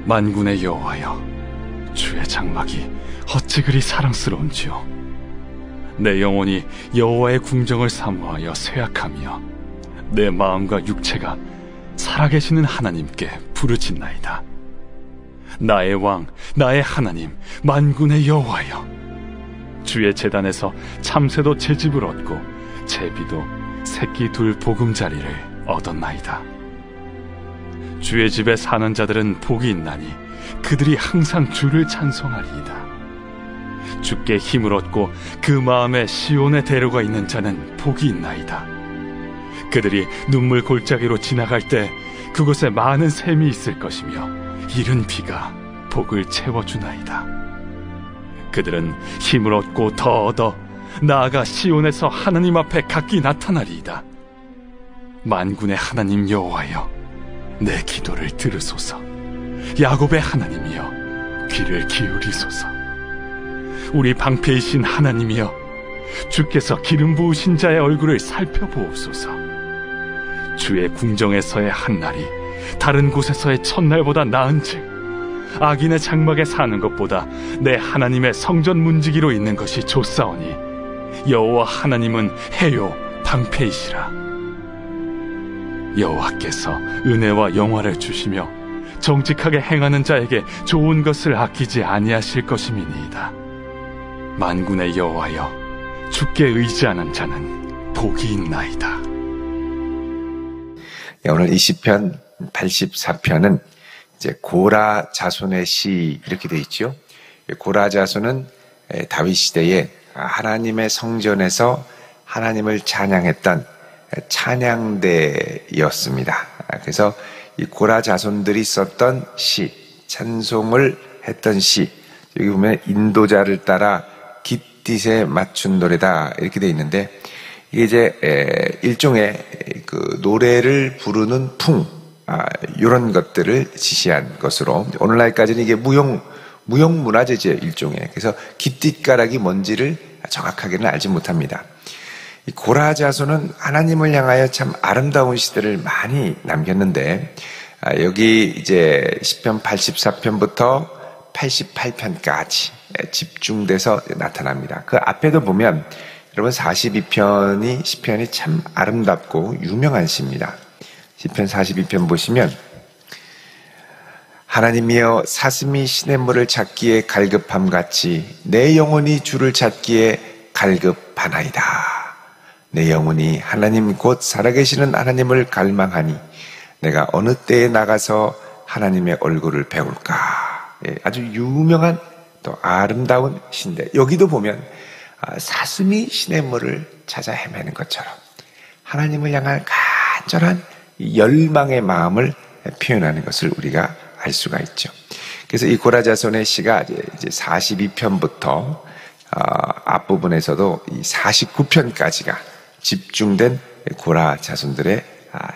만군의 여호와여, 주의 장막이 어찌 그리 사랑스러운지요. 내 영혼이 여호와의 궁정을 사모하여 쇠약하며 내 마음과 육체가 살아계시는 하나님께 부르짖나이다. 나의 왕, 나의 하나님, 만군의 여호와여, 주의 제단에서 참새도 제 집을 얻고 제비도 새끼 둘 보금자리를 얻었나이다. 주의 집에 사는 자들은 복이 있나니 그들이 항상 주를 찬송하리이다. 주께 힘을 얻고 그 마음에 시온의 대로가 있는 자는 복이 있나이다. 그들이 눈물 골짜기로 지나갈 때 그곳에 많은 샘이 있을 것이며 이른 비가 복을 채워주나이다. 그들은 힘을 얻고 더 얻어 나아가 시온에서 하나님 앞에 각기 나타나리이다. 만군의 하나님 여호와여, 내 기도를 들으소서. 야곱의 하나님이여, 귀를 기울이소서. 우리 방패이신 하나님이여, 주께서 기름 부으신 자의 얼굴을 살펴보옵소서. 주의 궁정에서의 한날이 다른 곳에서의 첫날보다 나은즉 악인의 장막에 사는 것보다 내 하나님의 성전 문지기로 있는 것이 좋사오니 여호와 하나님은 해요 방패이시라. 여호와께서 은혜와 영화를 주시며 정직하게 행하는 자에게 좋은 것을 아끼지 아니하실 것임이니이다. 만군의 여호와여, 주께 의지하는 자는 복이 있나이다. 오늘 이 시편 84편은 이제 고라 자손의 시 이렇게 돼 있죠. 고라 자손은 다윗 시대에 하나님의 성전에서 하나님을 찬양했던 찬양대였습니다. 그래서 이 고라 자손들이 썼던 시, 찬송을 했던 시, 여기 보면 인도자를 따라 깃딧에 맞춘 노래다 이렇게 돼 있는데, 이게 이제 일종의 그 노래를 부르는 풍, 이런 것들을 지시한 것으로, 오늘날까지는 이게 무형문화재죠, 일종의. 그래서 깃딧가락이 뭔지를 정확하게는 알지 못합니다. 이 고라 자손은 하나님을 향하여 참 아름다운 시들을 많이 남겼는데, 여기 이제 시편 84편부터 88편까지 집중돼서 나타납니다. 그 앞에도 보면 여러분 42편이 시편이 참 아름답고 유명한 시입니다. 시편 42편 보시면, 하나님이여 사슴이 시냇물을 찾기에 갈급함같이 내 영혼이 주를 찾기에 갈급하나이다. 내 영혼이 하나님 곧 살아계시는 하나님을 갈망하니 내가 어느 때에 나가서 하나님의 얼굴을 배울까. 아주 유명한 또 아름다운 시인데, 여기도 보면 사슴이 시냇물을 찾아 헤매는 것처럼 하나님을 향한 간절한 열망의 마음을 표현하는 것을 우리가 알 수가 있죠. 그래서 이 고라 자손의 시가 이제 42편부터 앞부분에서도 이 49편까지가 집중된 고라 자손들의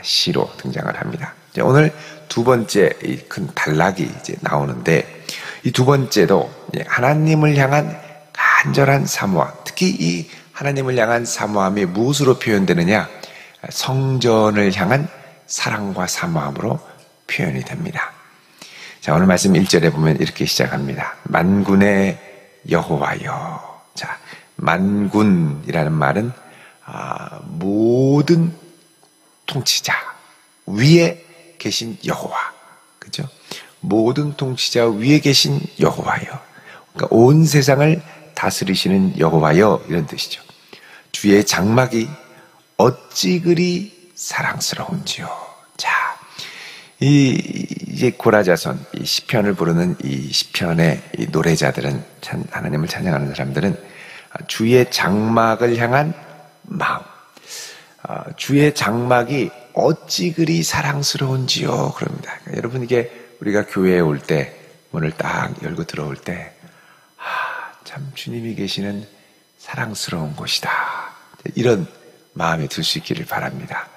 시로 등장을 합니다. 오늘 두 번째 큰 단락이 이제 나오는데, 이 두 번째도 하나님을 향한 간절한 사모함, 특히 이 하나님을 향한 사모함이 무엇으로 표현되느냐? 성전을 향한 사랑과 사모함으로 표현이 됩니다. 자, 오늘 말씀 1절에 보면 이렇게 시작합니다. 만군의 여호와여. 자, 만군이라는 말은 모든 통치자 위에 계신 여호와, 그죠? 모든 통치자 위에 계신 여호와여. 그러니까 온 세상을 다스리시는 여호와여, 이런 뜻이죠. 주의 장막이 어찌 그리 사랑스러운지요. 자, 이제 고라 자손, 이 시편을 부르는 이 시편의 이 노래자들은, 하나님을 찬양하는 사람들은 주의 장막을 향한 마음, 주의 장막이 어찌 그리 사랑스러운지요, 그럽니다. 그러니까 여러분, 이게 우리가 교회에 올 때, 문을 딱 열고 들어올 때, 참 주님이 계시는 사랑스러운 곳이다, 이런 마음에 들 수 있기를 바랍니다.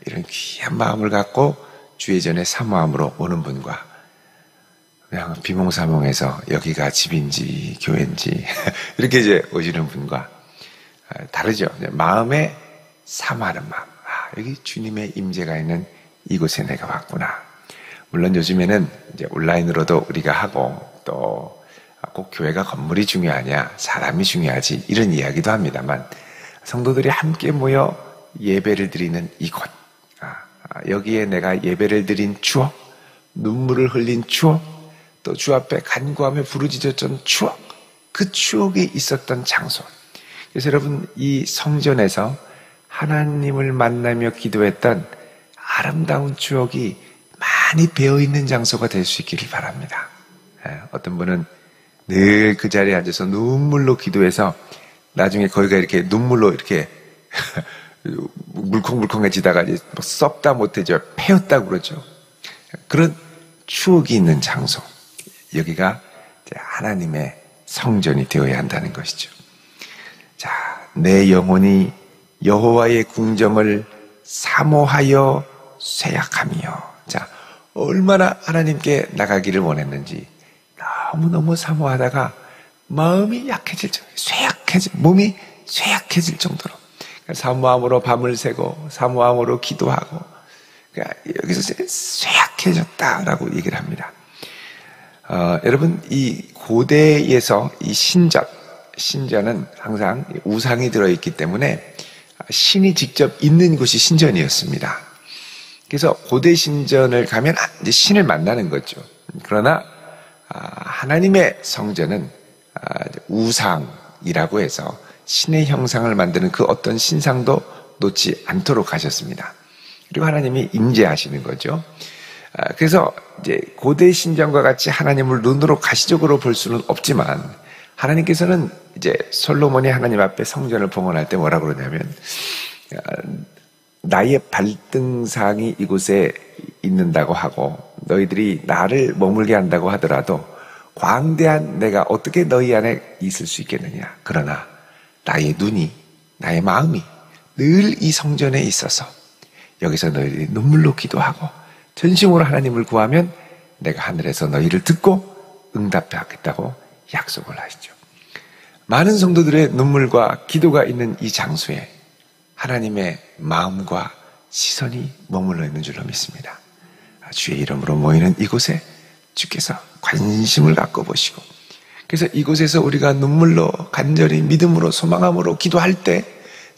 이런 귀한 마음을 갖고 주의 전에 사모함으로 오는 분과, 그냥 비몽사몽해서 여기가 집인지 교회인지 이렇게 이제 오시는 분과 다르죠. 마음에 사모하는 마음. 여기 주님의 임재가 있는 이곳에 내가 왔구나. 물론 요즘에는 이제 온라인으로도 우리가 하고 또 꼭 교회가 건물이 중요하냐, 사람이 중요하지 이런 이야기도 합니다만 성도들이 함께 모여 예배를 드리는 이곳, 여기에 내가 예배를 드린 추억, 눈물을 흘린 추억, 또 주 앞에 간구하며 부르짖었던 추억, 그 추억이 있었던 장소. 그래서 여러분, 이 성전에서 하나님을 만나며 기도했던 아름다운 추억이 많이 배어있는 장소가 될 수 있기를 바랍니다. 어떤 분은 늘 그 자리에 앉아서 눈물로 기도해서 나중에 거기가 이렇게 눈물로 이렇게 물컹물컹해지다가 이제 썩다 못해져 패였다고 그러죠. 그런 추억이 있는 장소. 여기가 하나님의 성전이 되어야 한다는 것이죠. 자, 내 영혼이 여호와의 궁정을 사모하여 쇠약하며. 자, 얼마나 하나님께 나가기를 원했는지 너무너무 사모하다가 마음이 약해질 정도로, 몸이 쇠약해질 정도로 사모함으로 밤을 새고 사모함으로 기도하고, 그러니까 여기서 쇠약해졌다라고 얘기를 합니다. 여러분, 이 고대에서 이 신전은 항상 우상이 들어있기 때문에 신이 직접 있는 곳이 신전이었습니다. 그래서 고대 신전을 가면 이제 신을 만나는 거죠. 그러나 하나님의 성전은 우상이라고 해서 신의 형상을 만드는 그 어떤 신상도 놓지 않도록 하셨습니다. 그리고 하나님이 임재하시는 거죠. 그래서 이제 고대 신전과 같이 하나님을 눈으로 가시적으로 볼 수는 없지만 하나님께서는 이제 솔로몬이 하나님 앞에 성전을 봉헌할 때 뭐라고 그러냐면, 나의 발등상이 이곳에 있는다고 하고 너희들이 나를 머물게 한다고 하더라도 광대한 내가 어떻게 너희 안에 있을 수 있겠느냐. 그러나 나의 눈이, 나의 마음이 늘 이 성전에 있어서 여기서 너희들이 눈물로 기도하고 전심으로 하나님을 구하면 내가 하늘에서 너희를 듣고 응답하겠다고 약속을 하시죠. 많은 성도들의 눈물과 기도가 있는 이 장소에 하나님의 마음과 시선이 머물러 있는 줄로 믿습니다. 주의 이름으로 모이는 이곳에 주께서 관심을 갖고 보시고, 그래서 이곳에서 우리가 눈물로 간절히 믿음으로 소망함으로 기도할 때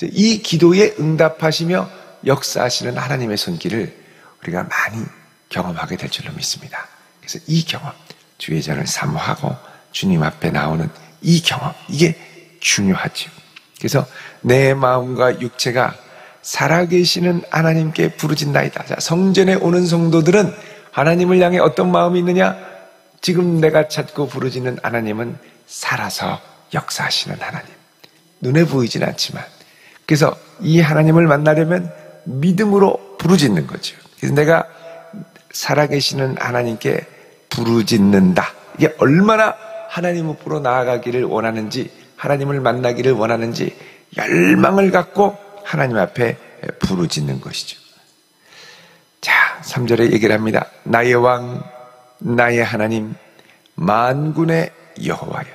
이 기도에 응답하시며 역사하시는 하나님의 손길을 우리가 많이 경험하게 될 줄로 믿습니다. 그래서 이 경험, 주의 전을 사모하고 주님 앞에 나오는 이 경험, 이게 중요하죠. 그래서 내 마음과 육체가 살아계시는 하나님께 부르짖나이다. 자, 성전에 오는 성도들은 하나님을 향해 어떤 마음이 있느냐? 지금 내가 찾고 부르짖는 하나님은 살아서 역사하시는 하나님. 눈에 보이진 않지만. 그래서 이 하나님을 만나려면 믿음으로 부르짖는 거죠. 그래서 내가 살아계시는 하나님께 부르짖는다. 이게 얼마나 하나님 앞으로 나아가기를 원하는지, 하나님을 만나기를 원하는지 열망을 갖고 하나님 앞에 부르짖는 것이죠. 자, 3절에 얘기를 합니다. 나의 왕, 나의 하나님, 만군의 여호와여.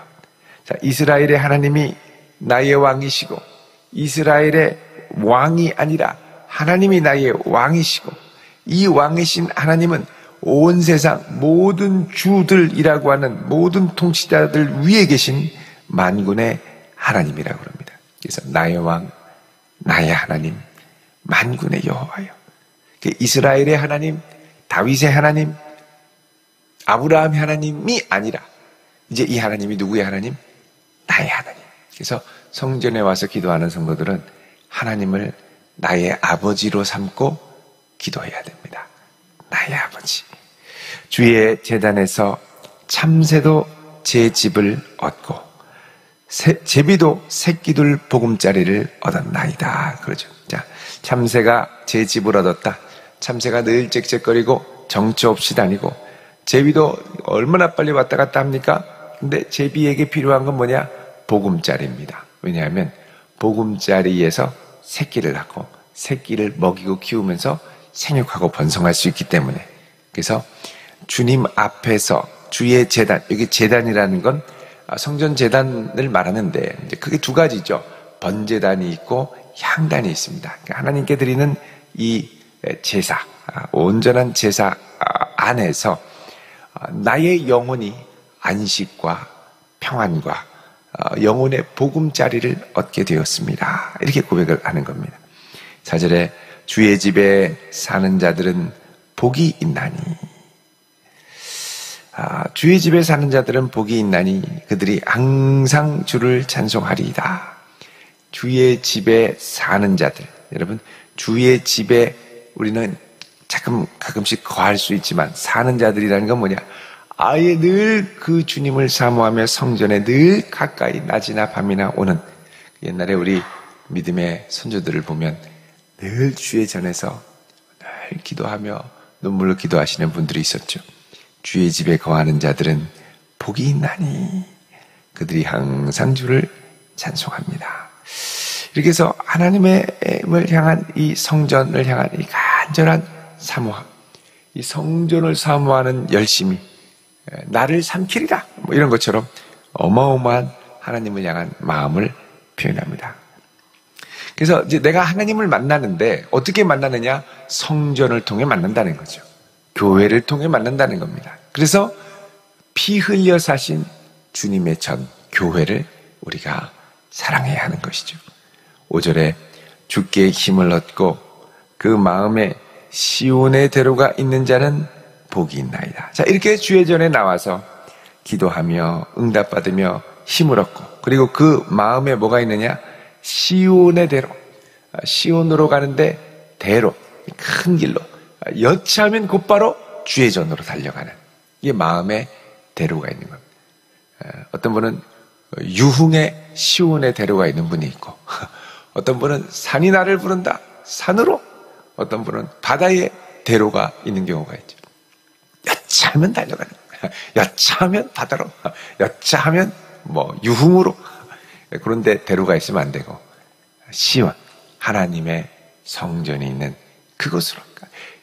자, 이스라엘의 하나님이 나의 왕이시고 이스라엘의 왕이 아니라 하나님이 나의 왕이시고, 이 왕이신 하나님은 온 세상 모든 주들이라고 하는 모든 통치자들 위에 계신 만군의 하나님이라고 합니다. 그래서 나의 왕, 나의 하나님, 만군의 여호와여. 이스라엘의 하나님, 다윗의 하나님, 아브라함의 하나님이 아니라 이제 이 하나님이 누구의 하나님? 나의 하나님. 그래서 성전에 와서 기도하는 성도들은 하나님을 나의 아버지로 삼고 기도해야 됩니다. 나의 아버지. 주의 제단에서 참새도 제 집을 얻고 제비도 새끼들 보금자리를 얻었나이다. 그러죠. 자, 참새가 제 집을 얻었다. 참새가 늘 짹짹거리고 정처 없이 다니고, 제비도 얼마나 빨리 왔다 갔다 합니까? 근데 제비에게 필요한 건 뭐냐? 보금자리입니다. 왜냐하면 보금자리에서 새끼를 낳고 새끼를 먹이고 키우면서 생육하고 번성할 수 있기 때문에. 그래서 주님 앞에서 주의 제단, 여기 제단이라는 건 성전 제단을 말하는데 이제 그게 두 가지죠. 번제단이 있고 향단이 있습니다. 그러니까 하나님께 드리는 이 제사, 온전한 제사 안에서 나의 영혼이 안식과 평안과 영혼의 보금자리를 얻게 되었습니다. 이렇게 고백을 하는 겁니다. 4절에 주의 집에 사는 자들은 복이 있나니, 주의 집에 사는 자들은 복이 있나니 그들이 항상 주를 찬송하리이다. 주의 집에 사는 자들, 여러분, 주의 집에 우리는 가끔씩 거할 수 있지만 사는 자들이라는 건 뭐냐? 아예 늘 그 주님을 사모하며 성전에 늘 가까이 낮이나 밤이나 오는, 옛날에 우리 믿음의 선조들을 보면 늘 주의 전에서 늘 기도하며 눈물로 기도하시는 분들이 있었죠. 주의 집에 거하는 자들은 복이 있나니 그들이 항상 주를 찬송합니다. 이렇게 해서 하나님을 향한 이 성전을 향한 이 간절한 사모함, 이 성전을 사모하는 열심이 나를 삼키리라, 뭐 이런 것처럼 어마어마한 하나님을 향한 마음을 표현합니다. 그래서 이제 내가 하나님을 만나는데 어떻게 만나느냐? 성전을 통해 만난다는 거죠. 교회를 통해 만난다는 겁니다. 그래서 피 흘려 사신 주님의 전 교회를 우리가 사랑해야 하는 것이죠. 5절에 주께 힘을 얻고 그 마음에 시온의 대로가 있는 자는 복이 있나이다. 자, 이렇게 주의 전에 나와서 기도하며 응답받으며 힘을 얻고, 그리고 그 마음에 뭐가 있느냐? 시온의 대로, 시온으로 가는데 대로, 큰 길로 여차하면 곧바로 주의 전으로 달려가는, 이게 마음의 대로가 있는 겁니다. 어떤 분은 유흥의 시온의 대로가 있는 분이 있고, 어떤 분은 산이 나를 부른다, 산으로, 어떤 분은 바다의 대로가 있는 경우가 있죠. 여차하면 달려가는 거야. 여차하면 바다로, 여차하면 뭐 유흥으로. 그런데 대로가 있으면 안 되고, 시온, 하나님의 성전이 있는 그곳으로,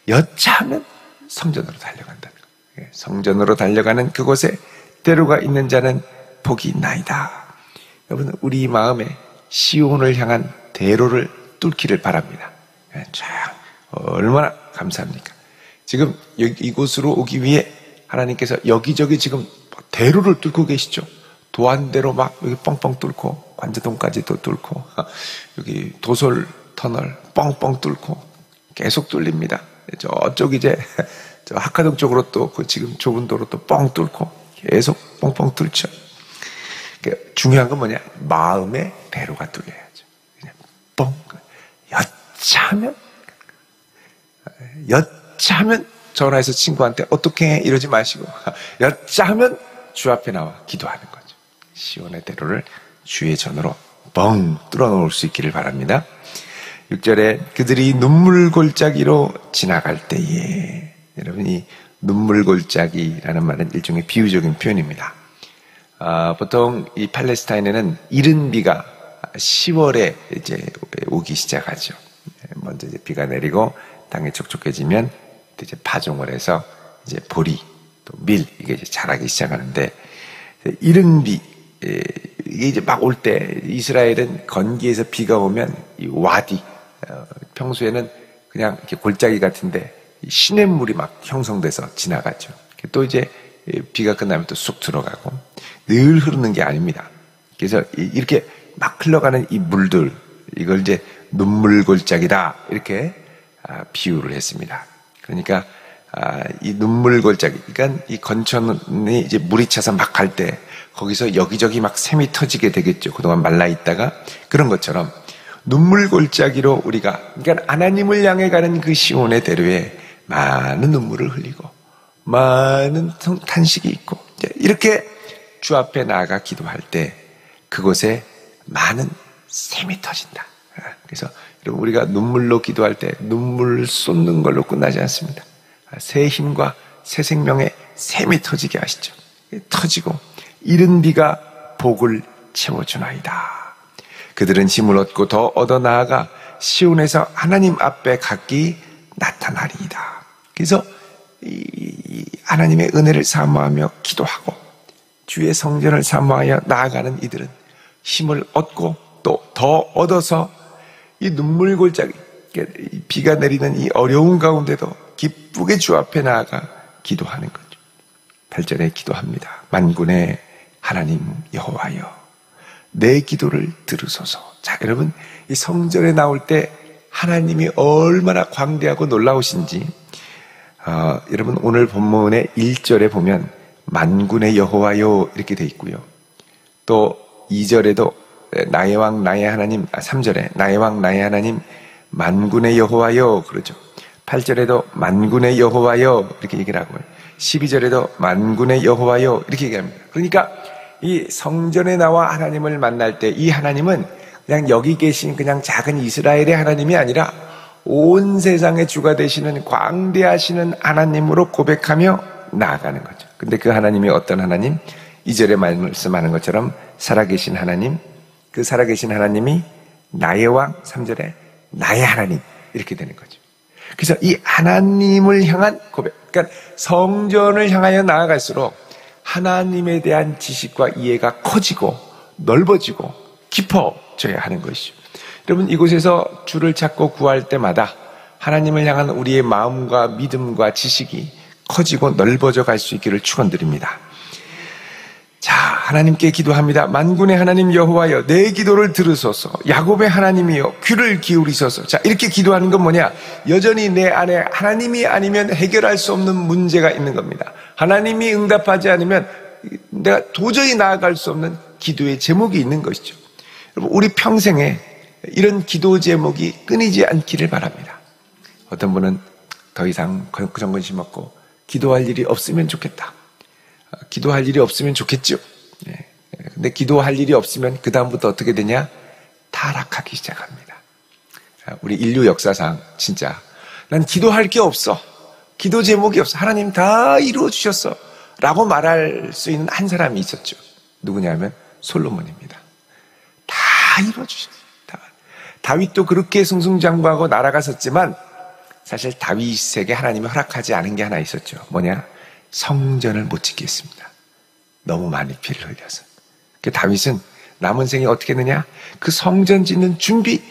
여차하면 성전으로 달려간다는 거예요. 성전으로 달려가는 그곳에 대로가 있는 자는 복이 있나이다. 여러분, 우리 마음에 시온을 향한 대로를 뚫기를 바랍니다. 참 얼마나 감사합니까? 지금 이곳으로 오기 위해 하나님께서 여기저기 지금 대로를 뚫고 계시죠. 도안대로 막 여기 뻥뻥 뚫고, 관제동까지도 뚫고, 여기 도솔 터널 뻥뻥 뚫고 계속 뚫립니다. 저쪽 이제 저 학화동 쪽으로 또 그 지금 좁은 도로 또 뻥 뚫고 계속 뻥뻥 뚫죠. 중요한 건 뭐냐? 마음의 대로가 뚫려야죠. 그냥 뻥. 여차하면 전화해서 친구한테 어떻게 해? 이러지 마시고, 여차하면 주 앞에 나와 기도하는 거죠. 시온의 대로를 주의 전으로 뻥 뚫어놓을 수 있기를 바랍니다. 6절에 그들이 눈물 골짜기로 지나갈 때에, 여러분, 이 눈물 골짜기라는 말은 일종의 비유적인 표현입니다. 보통 이 팔레스타인에는 이른 비가 10월에 이제 오기 시작하죠. 먼저 이제 비가 내리고 땅이 촉촉해지면 이제 파종을 해서 이제 보리, 또 밀, 이게 이제 자라기 시작하는데, 이른 비, 이게 이제 막 올 때 이스라엘은 건기에서 비가 오면 이 와디, 평소에는 그냥 이렇게 골짜기 같은데 시냇물이 막 형성돼서 지나가죠. 또 이제 비가 끝나면 또 쑥 들어가고, 늘 흐르는 게 아닙니다. 그래서 이렇게 막 흘러가는 이 물들, 이걸 이제 눈물 골짜기다, 이렇게 비유를 했습니다. 그러니까 이 눈물 골짜기, 그러니까 이 건천이 이제 물이 차서 막 갈 때 거기서 여기저기 막 샘이 터지게 되겠죠. 그동안 말라 있다가. 그런 것처럼 눈물 골짜기로 우리가, 그러니까 하나님을 향해 가는 그 시온의 대로에 많은 눈물을 흘리고 많은 탄식이 있고, 이렇게 주 앞에 나아가 기도할 때 그곳에 많은 샘이 터진다. 그래서 여러분, 우리가 눈물로 기도할 때 눈물 쏟는 걸로 끝나지 않습니다. 새 힘과 새 생명의 샘이 터지게 하시죠. 터지고 이른 비가 복을 채워주나이다. 그들은 힘을 얻고 더 얻어 나아가 시온에서 하나님 앞에 각기 나타나리이다. 그래서 이 하나님의 은혜를 사모하며 기도하고 주의 성전을 사모하여 나아가는 이들은 힘을 얻고 또 더 얻어서 이 눈물 골짜기, 비가 내리는 이 어려운 가운데도 기쁘게 주 앞에 나아가 기도하는 거죠. 8절에 기도합니다. 만군의 하나님 여호와여, 내 기도를 들으소서. 자, 여러분, 이 성전에 나올 때 하나님이 얼마나 광대하고 놀라우신지, 여러분 오늘 본문의 1절에 보면 만군의 여호와여 이렇게 돼 있고요. 또 2절에도 나의 왕 나의 하나님, 3절에 나의 왕 나의 하나님 만군의 여호와여 그러죠. 8절에도 만군의 여호와여 이렇게 얘기를 하고요. 12절에도 만군의 여호와여 이렇게 얘기합니다. 그러니까 이 성전에 나와 하나님을 만날 때 이 하나님은 그냥 여기 계신 그냥 작은 이스라엘의 하나님이 아니라 온 세상의 주가 되시는 광대하시는 하나님으로 고백하며 나아가는 거죠. 근데 그 하나님이 어떤 하나님? 2절에 말씀하는 것처럼 살아계신 하나님, 그 살아계신 하나님이 나의 왕, 3절에 나의 하나님 이렇게 되는 거죠. 그래서 이 하나님을 향한 고백, 그러니까 성전을 향하여 나아갈수록 하나님에 대한 지식과 이해가 커지고 넓어지고 깊어져야 하는 것이죠. 여러분, 이곳에서 주를 찾고 구할 때마다 하나님을 향한 우리의 마음과 믿음과 지식이 커지고 넓어져 갈 수 있기를 축원드립니다. 자, 하나님께 기도합니다. 만군의 하나님 여호와여, 내 기도를 들으소서. 야곱의 하나님이여, 귀를 기울이소서. 자, 이렇게 기도하는 건 뭐냐? 여전히 내 안에 하나님이 아니면 해결할 수 없는 문제가 있는 겁니다. 하나님이 응답하지 않으면 내가 도저히 나아갈 수 없는 기도의 제목이 있는 것이죠. 여러분, 우리 평생에 이런 기도 제목이 끊이지 않기를 바랍니다. 어떤 분은 더 이상 정근심 없고 기도할 일이 없으면 좋겠다. 기도할 일이 없으면 좋겠죠. 근데 기도할 일이 없으면 그 다음부터 어떻게 되냐? 타락하기 시작합니다. 우리 인류 역사상 진짜 난 기도할 게 없어. 기도 제목이 없어. 하나님 다 이루어 주셨어. 라고 말할 수 있는 한 사람이 있었죠. 누구냐면 솔로몬입니다. 다 이루어 주셨어요. 다윗도 그렇게 승승장구하고 나라가 섰지만 사실 다윗에게 하나님이 허락하지 않은 게 하나 있었죠. 뭐냐? 성전을 못 짓겠습니다. 너무 많이 피를 흘려서. 그 다윗은 남은 생에 어떻게 했느냐? 그 성전 짓는 준비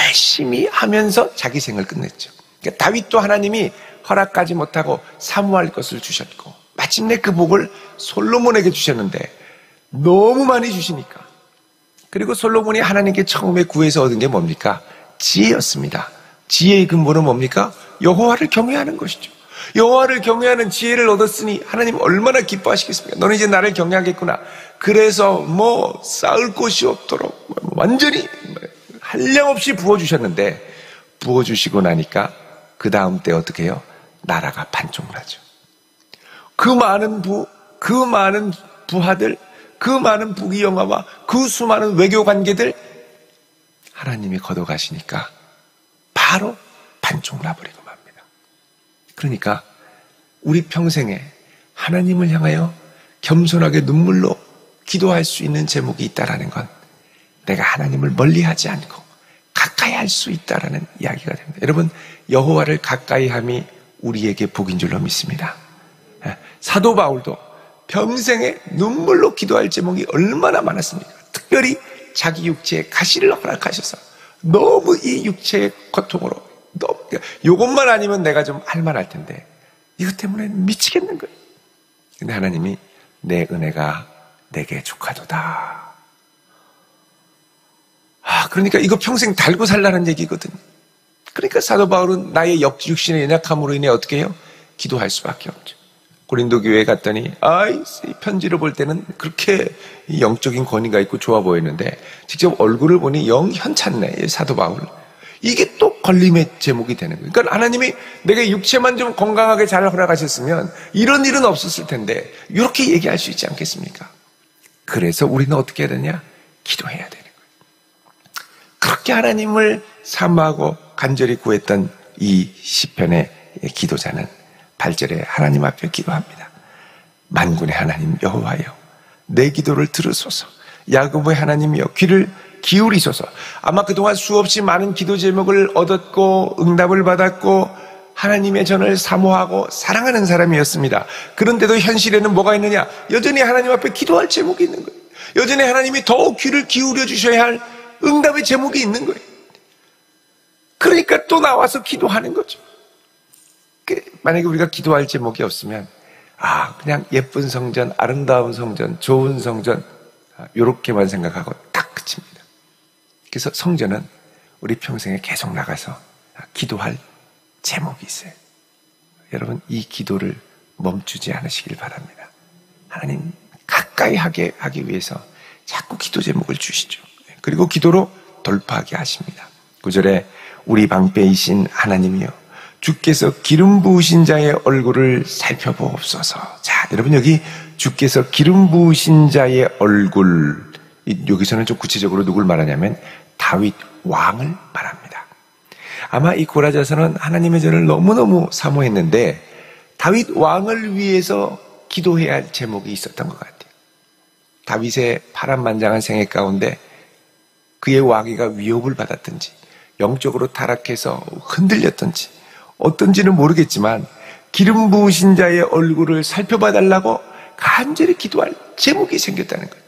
열심히 하면서 자기 생을 끝냈죠. 그러니까 다윗도 하나님이 허락하지 못하고 사모할 것을 주셨고 마침내 그 복을 솔로몬에게 주셨는데 너무 많이 주시니까, 그리고 솔로몬이 하나님께 처음에 구해서 얻은 게 뭡니까? 지혜였습니다. 지혜의 근본은 뭡니까? 여호와를 경외하는 것이죠. 여호와를 경외하는 지혜를 얻었으니 하나님 얼마나 기뻐하시겠습니까? 너는 이제 나를 경외하겠구나. 그래서 쌓을 곳이 없도록 완전히 한량없이 부어주셨는데, 부어주시고 나니까 그 다음 때 어떻게 해요? 나라가 반쪽나죠. 그 많은 부하들, 그 많은 부귀영화와 그 수많은 외교 관계들 하나님이 걷어가시니까 바로 반쪽나버리고 맙니다. 그러니까 우리 평생에 하나님을 향하여 겸손하게 눈물로 기도할 수 있는 제목이 있다라는 건 내가 하나님을 멀리하지 않고 가까이 할 수 있다라는 이야기가 됩니다. 여러분, 여호와를 가까이함이 우리에게 복인 줄로 믿습니다. 사도 바울도 평생에 눈물로 기도할 제목이 얼마나 많았습니까? 특별히 자기 육체에 가시를 허락하셔서 너무 이 육체의 고통으로 너무, 이것만 아니면 내가 좀 할만할 텐데 이것 때문에 미치겠는 거예요. 근데 하나님이 내 은혜가 내게 족하도다. 그러니까 이거 평생 달고 살라는 얘기거든요. 그러니까 사도 바울은 나의 육신의 연약함으로 인해 어떻게 해요? 기도할 수밖에 없죠. 고린도 교회에 갔더니 편지를 볼 때는 그렇게 영적인 권위가 있고 좋아 보이는데 직접 얼굴을 보니 영 현찮네, 사도 바울. 이게 또 걸림의 제목이 되는 거예요. 그러니까 하나님이 내가 육체만 좀 건강하게 잘 허락하셨으면 이런 일은 없었을 텐데 이렇게 얘기할 수 있지 않겠습니까? 그래서 우리는 어떻게 해야 되냐? 기도해야 되는 거예요. 그렇게 하나님을 사모하고 간절히 구했던 이 시편의 기도자는 8절에 하나님 앞에 기도합니다. 만군의 하나님 여호와여, 내 기도를 들으소서. 야곱의 하나님이여, 귀를 기울이소서. 아마 그동안 수없이 많은 기도 제목을 얻었고 응답을 받았고 하나님의 전을 사모하고 사랑하는 사람이었습니다. 그런데도 현실에는 뭐가 있느냐? 여전히 하나님 앞에 기도할 제목이 있는 거예요. 여전히 하나님이 더욱 귀를 기울여 주셔야 할 응답의 제목이 있는 거예요. 그러니까 또 나와서 기도하는 거죠. 만약에 우리가 기도할 제목이 없으면 그냥 예쁜 성전, 아름다운 성전, 좋은 성전 이렇게만 생각하고 딱 그칩니다. 그래서 성전은 우리 평생에 계속 나가서 기도할 제목이 있어요. 여러분, 이 기도를 멈추지 않으시길 바랍니다. 하나님 가까이 하게 하기 위해서 자꾸 기도 제목을 주시죠. 그리고 기도로 돌파하게 하십니다. 9절에 우리 방패이신 하나님이여 주께서 기름 부으신 자의 얼굴을 살펴보옵소서. 자, 여러분, 여기 주께서 기름 부으신 자의 얼굴, 여기서는 좀 구체적으로 누굴 말하냐면 다윗 왕을 말합니다. 아마 이 고라자서는 하나님의 전을 너무너무 사모했는데 다윗 왕을 위해서 기도해야 할 제목이 있었던 것 같아요. 다윗의 파란만장한 생애 가운데 그의 왕위가 위협을 받았든지 영적으로 타락해서 흔들렸든지 어떤지는 모르겠지만 기름 부으신 자의 얼굴을 살펴봐달라고 간절히 기도할 제목이 생겼다는 거예요.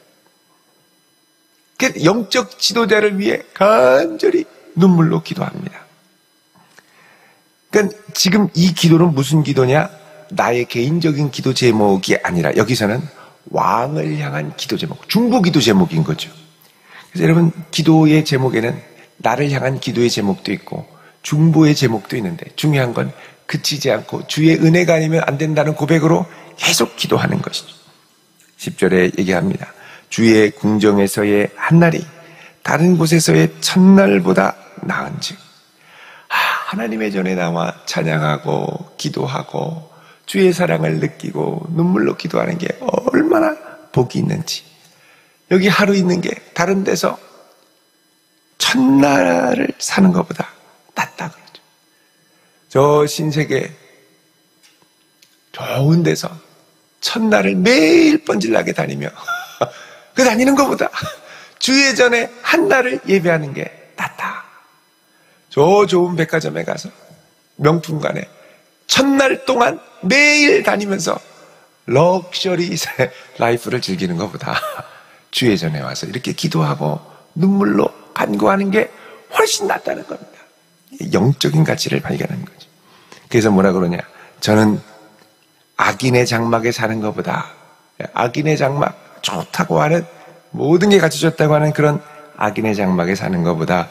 영적 지도자를 위해 간절히 눈물로 기도합니다. 그러니까 지금 이 기도는 무슨 기도냐? 나의 개인적인 기도 제목이 아니라 여기서는 왕을 향한 기도 제목, 중보 기도 제목인 거죠. 그래서 여러분, 기도의 제목에는 나를 향한 기도의 제목도 있고 중보의 제목도 있는데 중요한 건 그치지 않고 주의 은혜가 아니면 안 된다는 고백으로 계속 기도하는 것이죠. 10절에 얘기합니다. 주의 궁정에서의 한날이 다른 곳에서의 첫날보다 나은즉. 하나님의 전에 나와 찬양하고 기도하고 주의 사랑을 느끼고 눈물로 기도하는 게 얼마나 복이 있는지. 여기 하루 있는 게 다른 데서 첫날을 사는 것보다 낫다 그러죠. 저 신세계 좋은 데서 첫날을 매일 뻔질나게 다니며 그 다니는 것보다 주의 전에 한 날을 예배하는 게 낫다. 저 좋은 백화점에 가서 명품관에 첫날 동안 매일 다니면서 럭셔리 라이프를 즐기는 것보다 주의 전에 와서 이렇게 기도하고 눈물로 간구하는 게 훨씬 낫다는 겁니다. 영적인 가치를 발견하는 거죠. 그래서 뭐라 그러냐? 저는 악인의 장막에 사는 것보다 악인의 장막 좋다고 하는 모든 게 갖춰졌다고 하는 그런 악인의 장막에 사는 것보다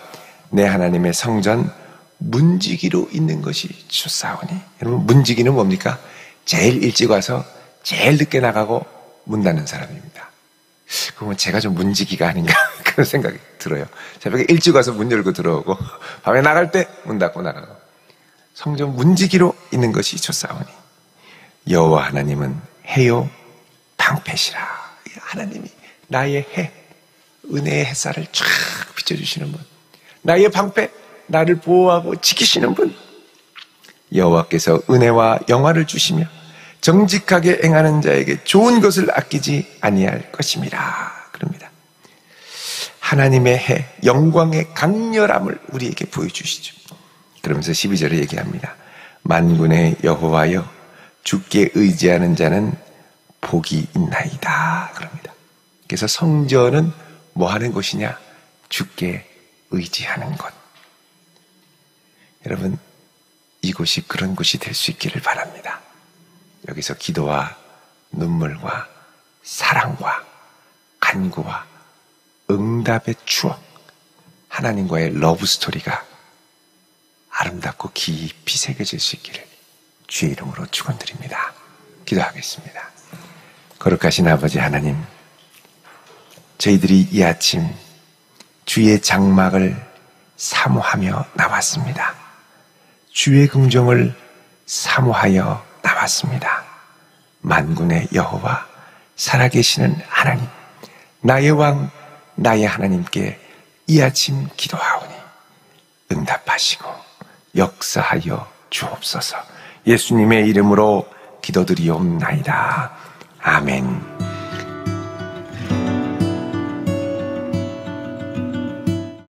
내 하나님의 성전 문지기로 있는 것이 좋사오니. 여러분, 문지기는 뭡니까? 제일 일찍 와서 제일 늦게 나가고 문 닫는 사람입니다. 그러면 제가 좀 문지기가 아닌가 그런 생각이 들어요. 새벽에 일찍 와서 문 열고 들어오고 밤에 나갈 때 문 닫고 나가고 성전 문지기로 있는 것이 좋사오니 여호와 하나님은 해요 방패시라. 하나님이 나의 해, 은혜의 햇살을 쫙 비춰주시는 분, 나의 방패, 나를 보호하고 지키시는 분, 여호와께서 은혜와 영화를 주시며 정직하게 행하는 자에게 좋은 것을 아끼지 아니할 것임이라 그럽니다. 하나님의 해, 영광의 강렬함을 우리에게 보여주시죠. 그러면서 12절에 얘기합니다. 만군의 여호와여 주께 의지하는 자는 복이 있나이다 그럽니다. 그래서 성전은 뭐 하는 곳이냐? 주께 의지하는 곳. 여러분, 이곳이 그런 곳이 될 수 있기를 바랍니다. 여기서 기도와 눈물과 사랑과 간구와 응답의 추억, 하나님과의 러브 스토리가 아름답고 깊이 새겨질 수 있기를 주의 이름으로 축원드립니다. 기도하겠습니다. 거룩하신 아버지 하나님, 저희들이 이 아침 주의 장막을 사모하며 나왔습니다. 주의 궁정을 사모하여 나왔습니다. 만군의 여호와, 살아계시는 하나님, 나의 왕, 나의 하나님께 이 아침 기도하오니 응답하시고 역사하여 주옵소서. 예수님의 이름으로 기도드리옵나이다. 아멘.